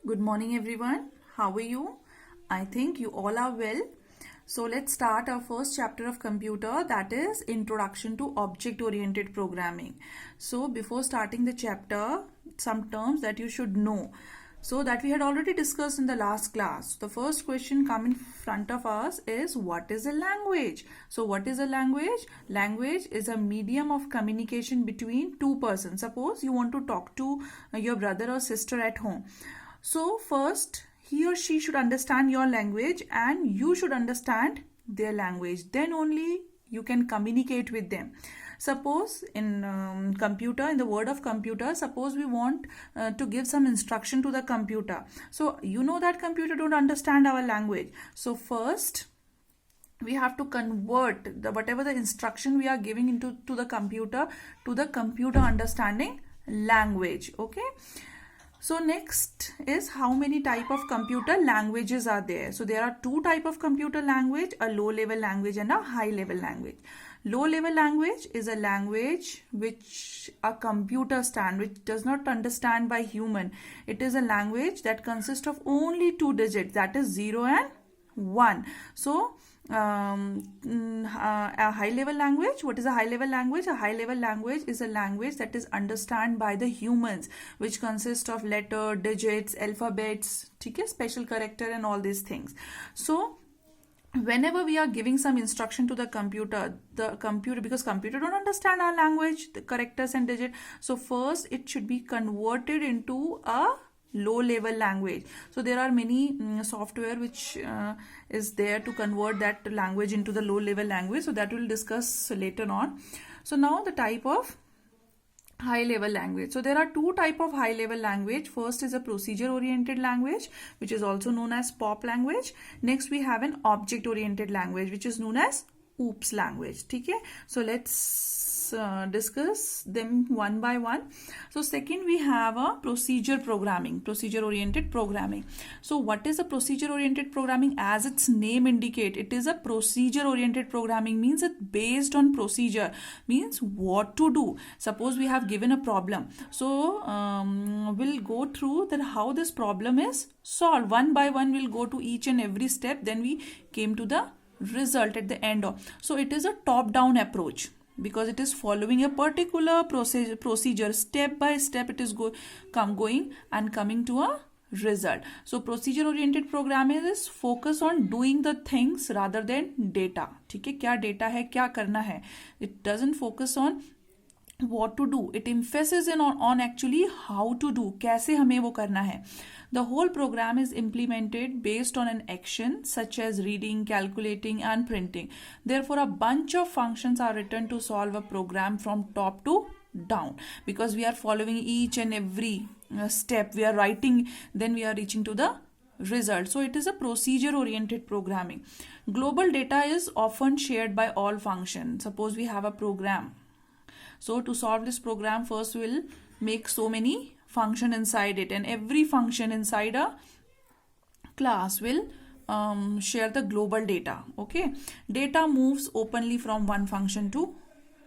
Good morning, everyone. How are you? I think you all are well. So let's start our first chapter of computer, that is Introduction to Object Oriented Programming. So before starting the chapter, some terms that you should know. So that we had already discussed in the last class. The first question come in front of us is, what is a language? So what is a language? Language is a medium of communication between two persons. Suppose you want to talk to your brother or sister at home. So first, he or she should understand your language and you should understand their language. Then only you can communicate with them. Suppose in computer, in the word of computer, suppose we want to give some instruction to the computer. So you know that computer don't understand our language. So first, we have to convert whatever the instruction we are giving into to the computer understanding language. Okay. So next is how many type of computer languages are there. So there are two type of computer language, a low level language and a high level language. Low level language is a language which a computer which does not understand by human. It is a language that consists of only two digits, that is 0 and 1. So a high level language, what is a high level language? A high level language is a language that is understood by the humans, which consists of letter, digits, alphabets, okay, special character and all these things. So whenever we are giving some instruction to the computer, because computer don't understand our language, the characters and digit, so first it should be converted into a low level language. So there are many software which is there to convert that language into the low level language. So that we'll discuss later on. So now the type of high level language. So there are two type of high level language. First is a procedure oriented language, which is also known as POP language. Next we have an object oriented language, which is known as OOPS language. Okay, so let's discuss them one by one. So second we have a procedure oriented programming. So what is a procedure oriented programming? As its name indicate, it is a procedure oriented programming, means it's based on procedure, means what to do. Suppose we have given a problem, so we'll go through that how this problem is solved. One by one we'll go to each and every step, then we came to the result at the end of. So it is a top down approach, because it is following a particular procedure step by step. It is going and coming to a result. So procedure oriented programming is focus on doing the things rather than data. ठीक है, क्या data है, क्या करना है. It doesn't focus on what to do. It emphasizes on actually how to do, कैसे हमें वो करना है. The whole program is implemented based on an action such as reading, calculating and printing. Therefore, a bunch of functions are written to solve a program from top to down, because we are following each and every step. We are writing, then we are reaching to the result. So it is a procedure oriented programming. Global data is often shared by all functions. Suppose we have a program. So to solve this program, first we'll make so many function inside it, and every function inside a class will share the global data. Okay, data moves openly from one function to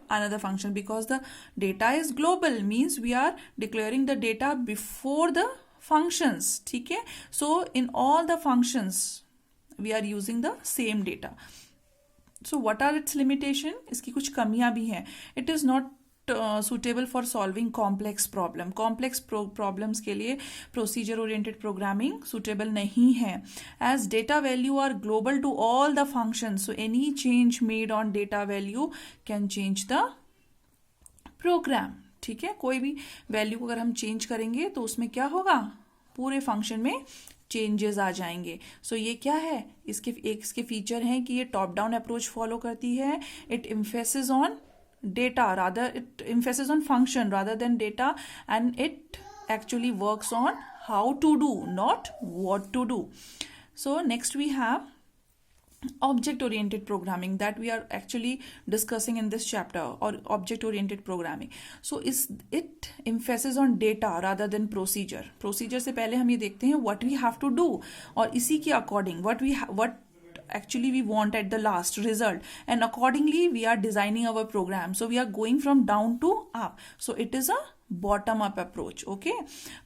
another function, because the data is global, means we are declaring the data before the functions. ठीक है, so in all the functions we are using the same data. So what are its limitation? इसकी कुछ कमियां भी हैं. It is not suitable for solving complex problem. Complex problems के लिए procedure oriented programming suitable नहीं है, as data value are global to all the functions. So any change made on data value can change the program. ठीक है, कोई भी value को अगर हम चेंज करेंगे तो उसमें क्या होगा, पूरे फंक्शन में चेंजेस आ जाएंगे. सो ये क्या है, इसके फीचर हैं कि ये टॉप डाउन अप्रोच फॉलो करती है. It emphasis on data, rather it emphasis on function rather than data, and it actually works on how to do, not what to do. So next we have object oriented programming, that we are actually discussing in this chapter, or object oriented programming. So it emphasis on data rather than procedure. Procedure से पहले हम ये देखते हैं what we have to do, और इसी के according what actually we want at the last result, and accordingly we are designing our program. So we are going from down to up. So it is a bottom up approach. Okay,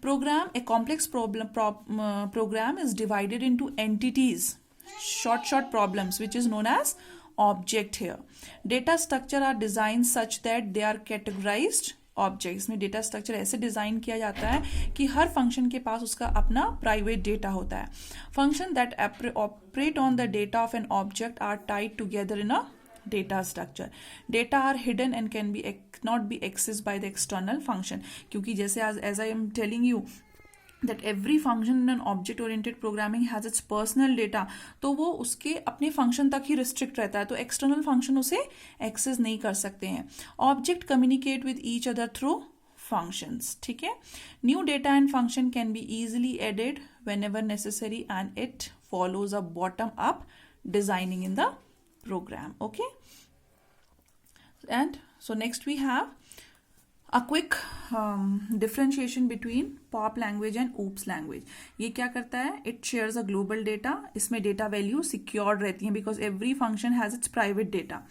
a complex program is divided into entities, short problems, which is known as object here. Data structure are designed such that they are categorized objects में data structure ऐसे design किया जाता है कि हर function के पास उसका अपना private data होता है. Function that operate on the data of an object are tied together in a data structure. Data are hidden and cannot be accessed by the external function. क्योंकि जैसे as I am telling you that every function in an object oriented programming has its personal data, तो वो उसके अपने function तक ही restrict रहता है, तो एक्सटर्नल फंक्शन उसे एक्सेस नहीं कर सकते हैं. Object communicate with each other through functions. ठीक है. New data and function can be easily added whenever necessary and it follows a bottom up designing in the program. Okay, and so next we have a quick differentiation between POP language and OOPS language. ये क्या करता है? It shares a global data. इसमें data value secured रहती हैं because every function has its private data.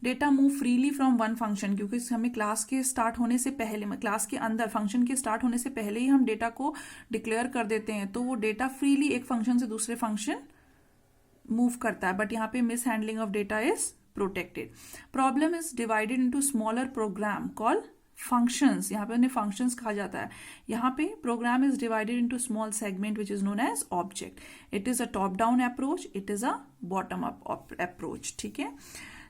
Data move freely from one function, क्योंकि हमें class के स्टार्ट होने से पहले, क्लास के अंदर फंक्शन के स्टार्ट होने से पहले ही हम डेटा को डिक्लेयर कर देते हैं, तो वो डेटा फ्रीली एक फंक्शन से दूसरे फंक्शन मूव करता है. बट यहाँ पे miss handling of data is protected. Problem is divided into smaller program call functions. यहाँ पे उन्हें फंक्शंस कहा जाता है. यहाँ पे program is divided into small segment which is known as object. It is a top down approach, it is a bottom up approach. ठीक है.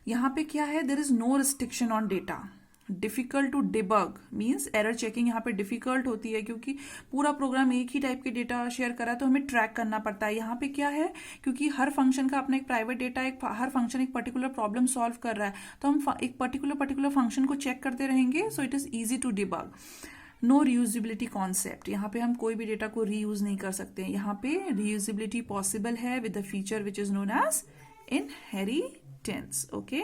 यहाँ पे क्या है? There is no restriction on data. Difficult to debug means error checking यहाँ पे difficult होती है, क्योंकि पूरा प्रोग्राम एक ही टाइप के डेटा शेयर करा है, तो हमें ट्रैक करना पड़ता है. यहाँ पे क्या है? क्योंकि हर फंक्शन का अपना एक प्राइवेट डेटा, हर फंक्शन एक पर्टिकुलर प्रॉब्लम सॉल्व कर रहा है, तो हम एक पर्टिकुलर फंक्शन को चेक करते रहेंगे. So it is easy to debug. No reusability concept. यहाँ पे हम कोई भी डेटा को रीयूज नहीं कर सकते. यहाँ पे रीयूजिबिलिटी पॉसिबल है with the feature which is known as inheritance. Okay.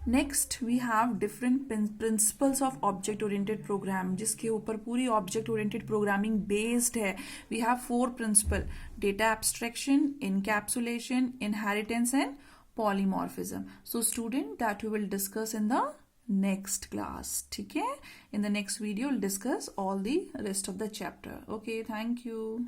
Next we have different principles of object oriented program, जिसके ऊपर पूरी ऑब्जेक्ट ओरिएंटेड प्रोग्रामिंग बेस्ड है. We have 4 principle: data abstraction, encapsulation, inheritance and polymorphism. So student, that we will discuss in the next class. ठीक है. In the next video will discuss all the rest of the chapter. Okay, thank you.